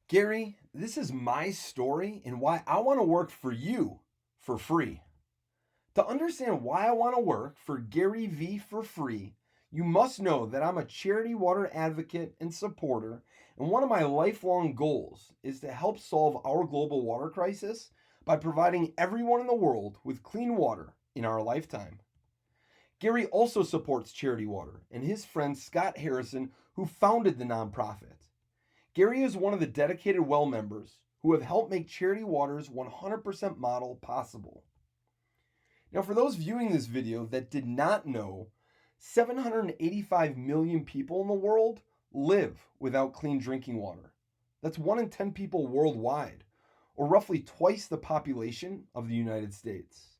Gary, this is my story and why I want to work for you for free. To understand why I want to work for GaryVee for free, you must know that I'm a charity water advocate and supporter, and one of my lifelong goals is to help solve our global water crisis by providing everyone in the world with clean water in our lifetime. Gary also supports Charity Water and his friend Scott Harrison, who founded the nonprofit. Gary is one of the dedicated well members who have helped make Charity Water's 100% model possible. Now, for those viewing this video that did not know, 785 million people in the world live without clean drinking water. That's 1 in 10 people worldwide, or roughly twice the population of the United States.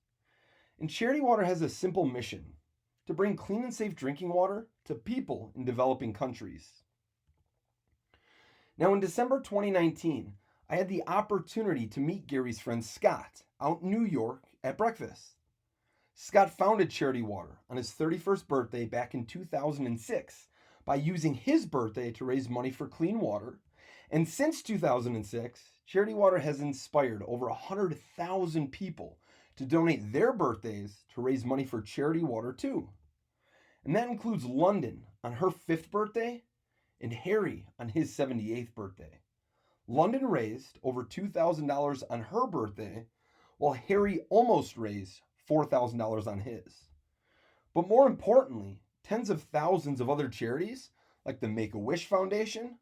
And Charity Water has a simple mission to bring clean and safe drinking water to people in developing countries. Now, in December 2019, I had the opportunity to meet Gary's friend Scott out in New York at breakfast. Scott founded Charity Water on his 31st birthday back in 2006 by using his birthday to raise money for clean water. And since 2006, Charity Water has inspired over 100,000 people to donate their birthdays to raise money for Charity Water too. And that includes London on her 5th birthday and Harry on his 78th birthday. London raised over $2,000 on her birthday, while Harry almost raised $4,000 on his. But more importantly, tens of thousands of other charities, like the Make-A-Wish Foundation,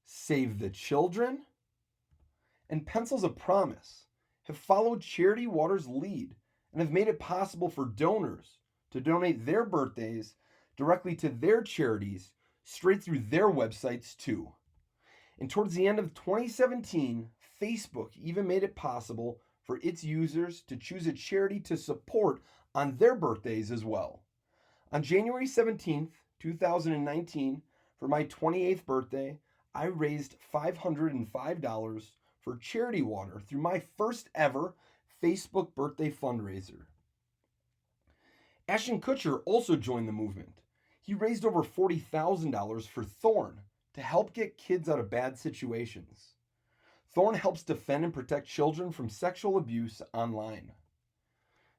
Save the Children, and Pencils of Promise, have followed Charity Water's lead and have made it possible for donors to donate their birthdays directly to their charities straight through their websites too. And towards the end of 2017, Facebook even made it possible for its users to choose a charity to support on their birthdays as well. On January 17th, 2019, for my 28th birthday, I raised $505 for Charity Water through my first ever Facebook birthday fundraiser. Ashton Kutcher also joined the movement. He raised over $40,000 for Thorn to help get kids out of bad situations. Thorn helps defend and protect children from sexual abuse online.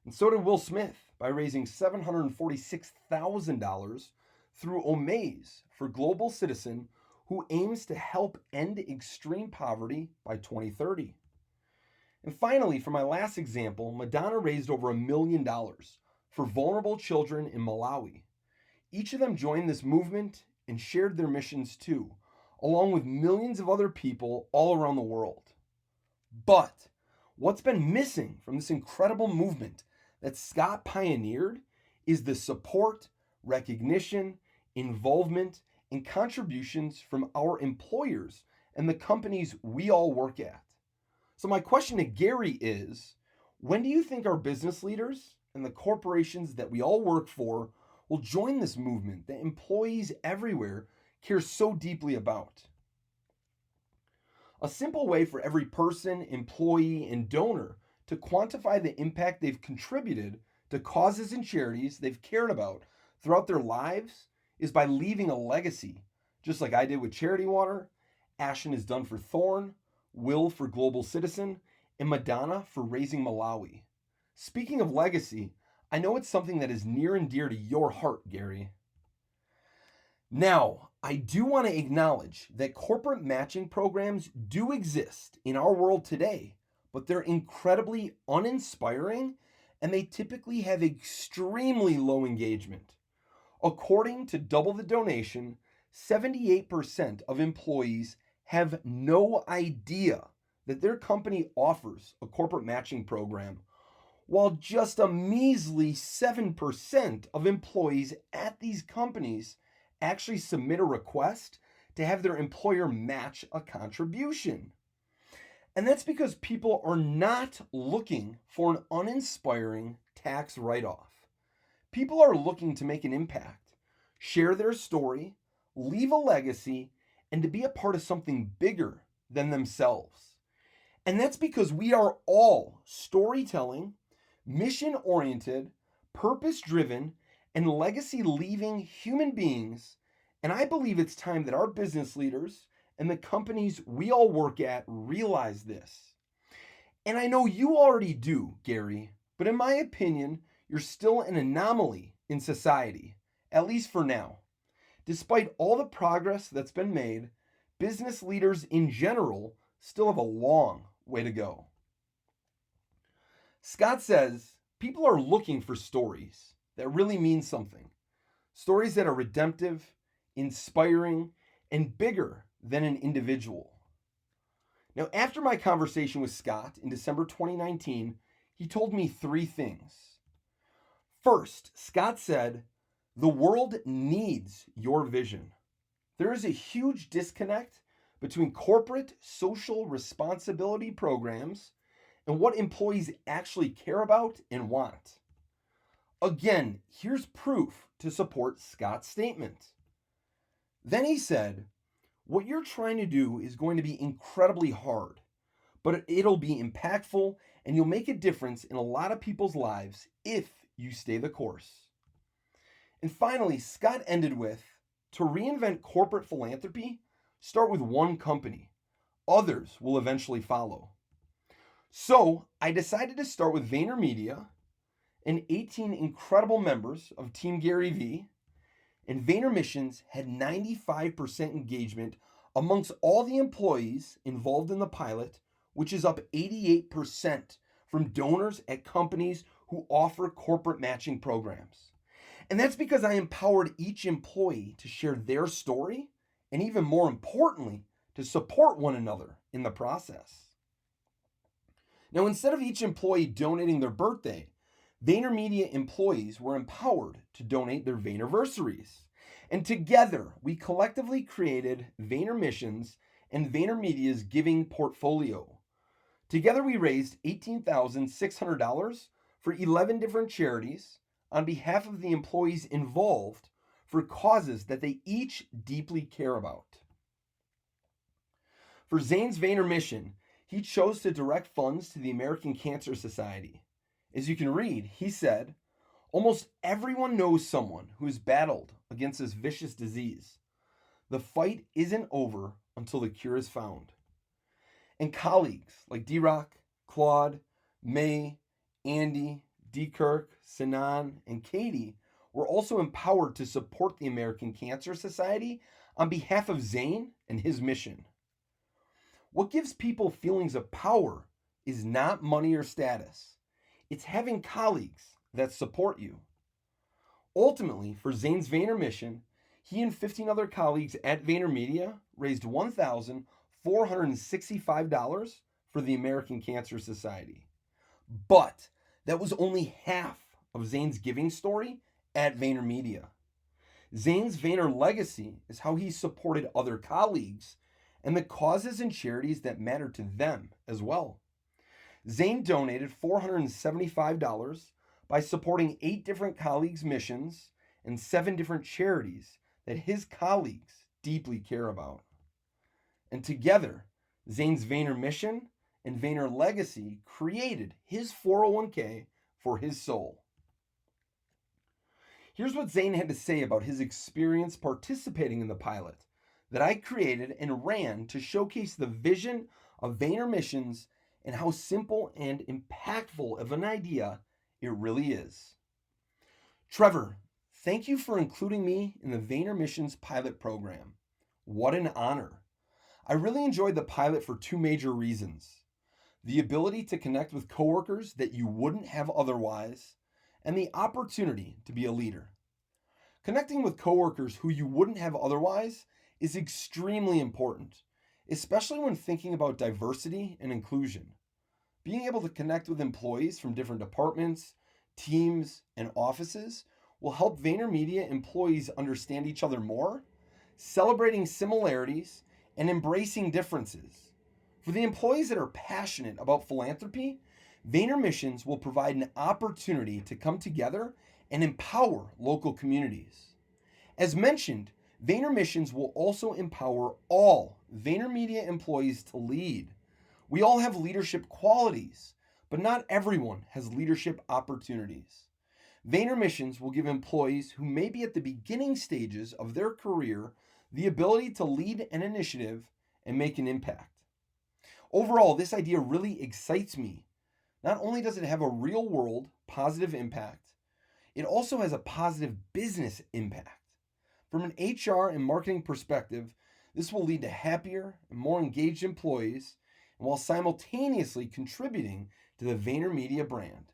And so did Will Smith by raising $746,000 through Omaze for Global Citizen, who aims to help end extreme poverty by 2030. And finally, for my last example, Madonna raised over $1 million for vulnerable children in Malawi. Each of them joined this movement and shared their missions too, along with millions of other people all around the world. But what's been missing from this incredible movement that Scott pioneered is the support, recognition, involvement, and contributions from our employers and the companies we all work at. So my question to Gary is, when do you think our business leaders and the corporations that we all work for will join this movement that employees everywhere care so deeply about? A simple way for every person, employee, and donor to quantify the impact they've contributed to causes and charities they've cared about throughout their lives is by leaving a legacy, just like I did with Charity Water, Ashton has done for Thorn, Will for Global Citizen, and Madonna for Raising Malawi. Speaking of legacy, I know it's something that is near and dear to your heart, Gary. Now, I do want to acknowledge that corporate matching programs do exist in our world today, but they're incredibly uninspiring and they typically have extremely low engagement. According to Double the Donation, 78% of employees have no idea that their company offers a corporate matching program, while just a measly 7% of employees at these companies actually submit a request to have their employer match a contribution. And that's because people are not looking for an uninspiring tax write-off. People are looking to make an impact, share their story, leave a legacy, and to be a part of something bigger than themselves. And that's because we are all storytelling, mission-oriented, purpose-driven, and legacy-leaving human beings, and I believe it's time that our business leaders and the companies we all work at realize this. And I know you already do, Gary, but in my opinion, you're still an anomaly in society, at least for now. Despite all the progress that's been made, business leaders in general still have a long way to go. Scott says people are looking for stories that really mean something, stories that are redemptive, inspiring, and bigger than an individual. Now, after my conversation with Scott in December 2019, he told me three things. First, Scott said, the world needs your vision. There is a huge disconnect between corporate social responsibility programs and what employees actually care about and want. Again, here's proof to support Scott's statement. Then he said, what you're trying to do is going to be incredibly hard, but it'll be impactful and you'll make a difference in a lot of people's lives if you stay the course. And finally, Scott ended with, to reinvent corporate philanthropy, start with one company. Others will eventually follow. So I decided to start with VaynerMedia and 18 incredible members of Team GaryVee, and VaynerMissions had 95% engagement amongst all the employees involved in the pilot, which is up 88% from donors at companies who offer corporate matching programs. And that's because I empowered each employee to share their story and, even more importantly, to support one another in the process. Now, instead of each employee donating their birthday, VaynerMedia employees were empowered to donate their Vaynerversaries. And together, we collectively created VaynerMissions and VaynerMedia's giving portfolio. Together, we raised $18,600 for 11 different charities on behalf of the employees involved for causes that they each deeply care about. For Zane's VaynerMission, he chose to direct funds to the American Cancer Society. As you can read, he said, almost everyone knows someone who has battled against this vicious disease. The fight isn't over until the cure is found. And colleagues like D-Rock, Claude, May, Andy, D. Kirk, Sinan, and Katie were also empowered to support the American Cancer Society on behalf of Zane and his mission. What gives people feelings of power is not money or status. It's having colleagues that support you. Ultimately, for Zane's VaynerMission, he and 15 other colleagues at VaynerMedia raised $1,465 for the American Cancer Society. But that was only half of Zane's giving story at VaynerMedia. Zane's Vayner legacy is how he supported other colleagues and the causes and charities that matter to them as well. Zane donated $475 by supporting 8 different colleagues' missions and 7 different charities that his colleagues deeply care about. And together, Zane's VaynerMission and Vayner legacy created his 401k for his soul. Here's what Zane had to say about his experience participating in the pilot that I created and ran to showcase the vision of VaynerMissions and how simple and impactful of an idea it really is. Trevor, thank you for including me in the VaynerMissions pilot program. What an honor. I really enjoyed the pilot for 2 major reasons. The ability to connect with coworkers that you wouldn't have otherwise, and the opportunity to be a leader. Connecting with coworkers who you wouldn't have otherwise is extremely important, especially when thinking about diversity and inclusion. Being able to connect with employees from different departments, teams, and offices will help VaynerMedia employees understand each other more, celebrating similarities, and embracing differences. For the employees that are passionate about philanthropy, VaynerMissions will provide an opportunity to come together and empower local communities. As mentioned, VaynerMissions will also empower all VaynerMedia employees to lead. We all have leadership qualities, but not everyone has leadership opportunities. VaynerMissions will give employees who may be at the beginning stages of their career the ability to lead an initiative and make an impact. Overall, this idea really excites me. Not only does it have a real world positive impact, it also has a positive business impact. From an HR and marketing perspective, this will lead to happier and more engaged employees, and while simultaneously contributing to the VaynerMedia brand.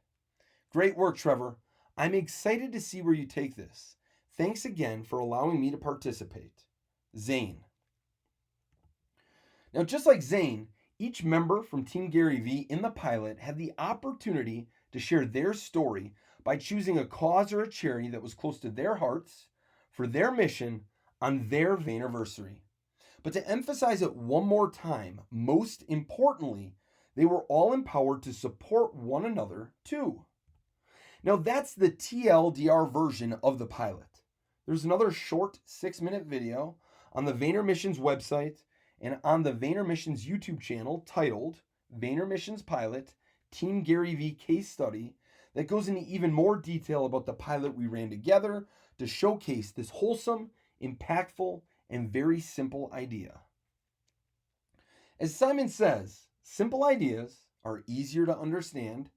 Great work, Trevor. I'm excited to see where you take this. Thanks again for allowing me to participate. Zane. Now, just like Zane, each member from Team GaryVee in the pilot had the opportunity to share their story by choosing a cause or a charity that was close to their hearts for their mission on their Vaynerversary. But to emphasize it one more time, most importantly, they were all empowered to support one another too. Now that's the TLDR version of the pilot. There's another short 6-minute video on the VaynerMissions website and on the VaynerMissions YouTube channel titled VaynerMissions Pilot Team GaryVee Case Study that goes into even more detail about the pilot we ran together to showcase this wholesome, impactful, and very simple idea. As Simon says, simple ideas are easier to understand.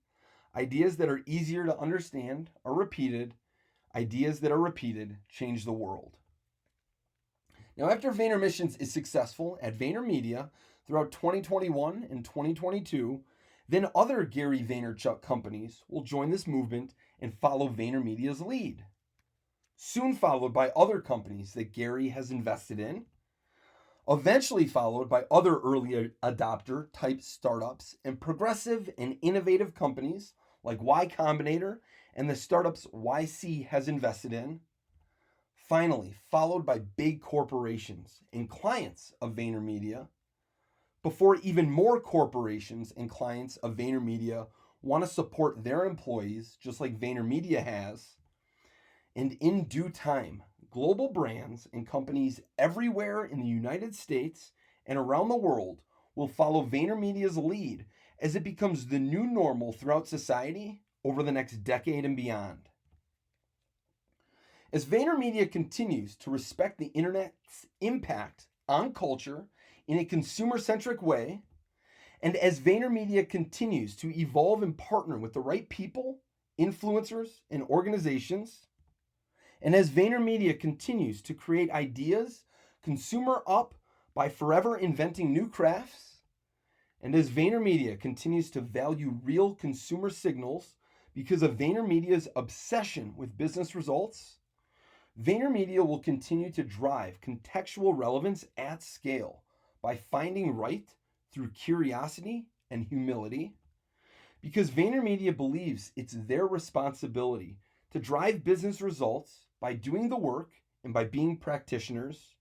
Ideas that are easier to understand are repeated. Ideas that are repeated change the world. Now, after VaynerMissions is successful at VaynerMedia throughout 2021 and 2022, then other Gary Vaynerchuk companies will join this movement and follow VaynerMedia's lead. Soon followed by other companies that Gary has invested in, eventually followed by other early adopter type startups and progressive and innovative companies like Y Combinator and the startups YC has invested in. Finally, followed by big corporations and clients of VaynerMedia, before even more corporations and clients of VaynerMedia want to support their employees just like VaynerMedia has. And in due time, global brands and companies everywhere in the United States and around the world will follow VaynerMedia's lead as it becomes the new normal throughout society over the next decade and beyond. As VaynerMedia continues to respect the internet's impact on culture in a consumer-centric way, and as VaynerMedia continues to evolve and partner with the right people, influencers, and organizations, and as VaynerMedia continues to create ideas consumer up by forever inventing new crafts, and as VaynerMedia continues to value real consumer signals because of VaynerMedia's obsession with business results, VaynerMedia will continue to drive contextual relevance at scale by finding right through curiosity and humility, because VaynerMedia believes it's their responsibility to drive business results by doing the work and by being practitioners.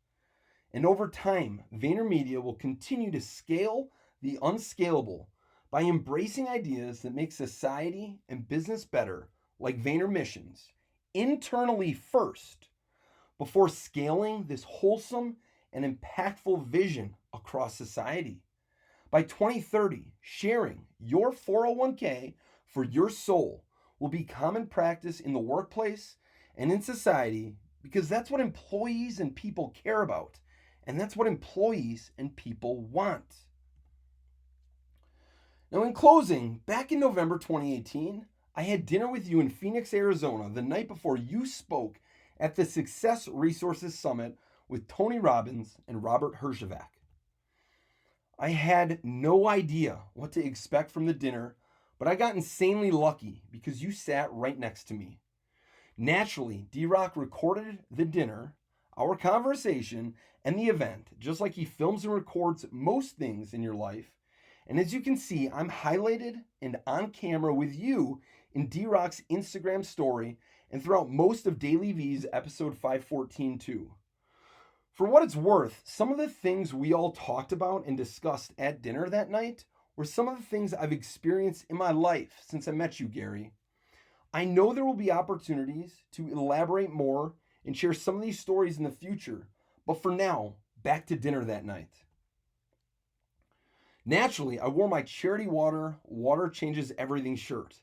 And over time, VaynerMedia will continue to scale the unscalable by embracing ideas that make society and business better, like VaynerMissions, internally first, before scaling this wholesome and impactful vision across society. By 2030, sharing your 401k for your soul will be common practice in the workplace and in society because that's what employees and people care about, and that's what employees and people want. Now, in closing, back in November 2018, I had dinner with you in Phoenix, Arizona, the night before you spoke at the Success Resources Summit with Tony Robbins and Robert Herjavec. I had no idea what to expect from the dinner, but I got insanely lucky because you sat right next to me. Naturally, D-Rock recorded the dinner, our conversation, and the event, just like he films and records most things in your life. And as you can see, I'm highlighted and on camera with you in D-Rock's Instagram story and throughout most of Daily V's episode 514 too. For what it's worth, some of the things we all talked about and discussed at dinner that night were some of the things I've experienced in my life since I met you, Gary. I know there will be opportunities to elaborate more and share some of these stories in the future, but for now, back to dinner that night. Naturally, I wore my Charity Water Changes Everything shirt,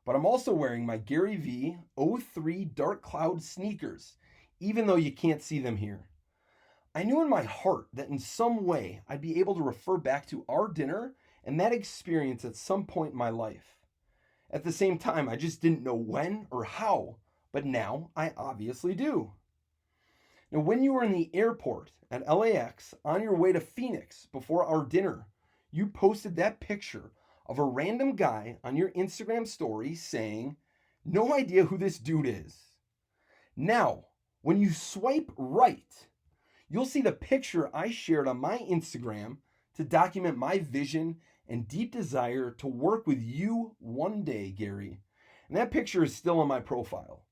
but I'm also wearing my GaryVee 03 Dark Cloud sneakers, even though you can't see them here. I knew in my heart that in some way I'd be able to refer back to our dinner and that experience at some point in my life. At the same time, I just didn't know when or how, but now I obviously do. Now, when you were in the airport at LAX on your way to Phoenix before our dinner, you posted that picture of a random guy on your Instagram story saying, "No idea who this dude is." Now, when you swipe right, you'll see the picture I shared on my Instagram to document my vision and deep desire to work with you one day, Gary. And that picture is still on my profile.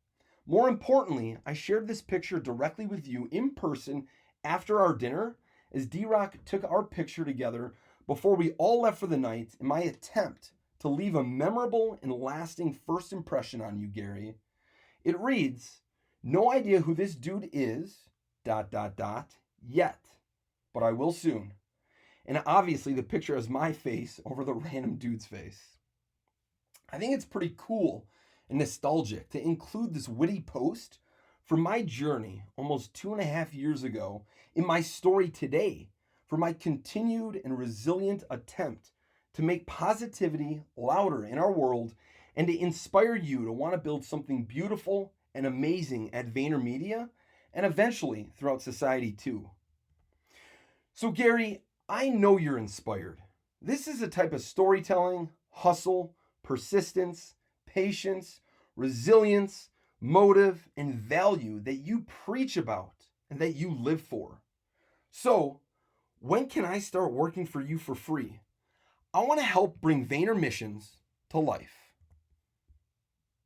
More importantly, I shared this picture directly with you in person after our dinner as D Rock took our picture together before we all left for the night in my attempt to leave a memorable and lasting first impression on you, Gary. It reads, "No idea who this dude is, yet, but I will soon." And obviously, the picture has my face over the random dude's face. I think it's pretty cool and nostalgic to include this witty post from my journey almost 2.5 years ago in my story today for my continued and resilient attempt to make positivity louder in our world and to inspire you to want to build something beautiful and amazing at VaynerMedia and eventually throughout society too. So, Gary, I know you're inspired. This is a type of storytelling, hustle, persistence, patience, resilience, motive, and value that you preach about and that you live for. So, when can I start working for you for free? I want to help bring Vayner missions to life.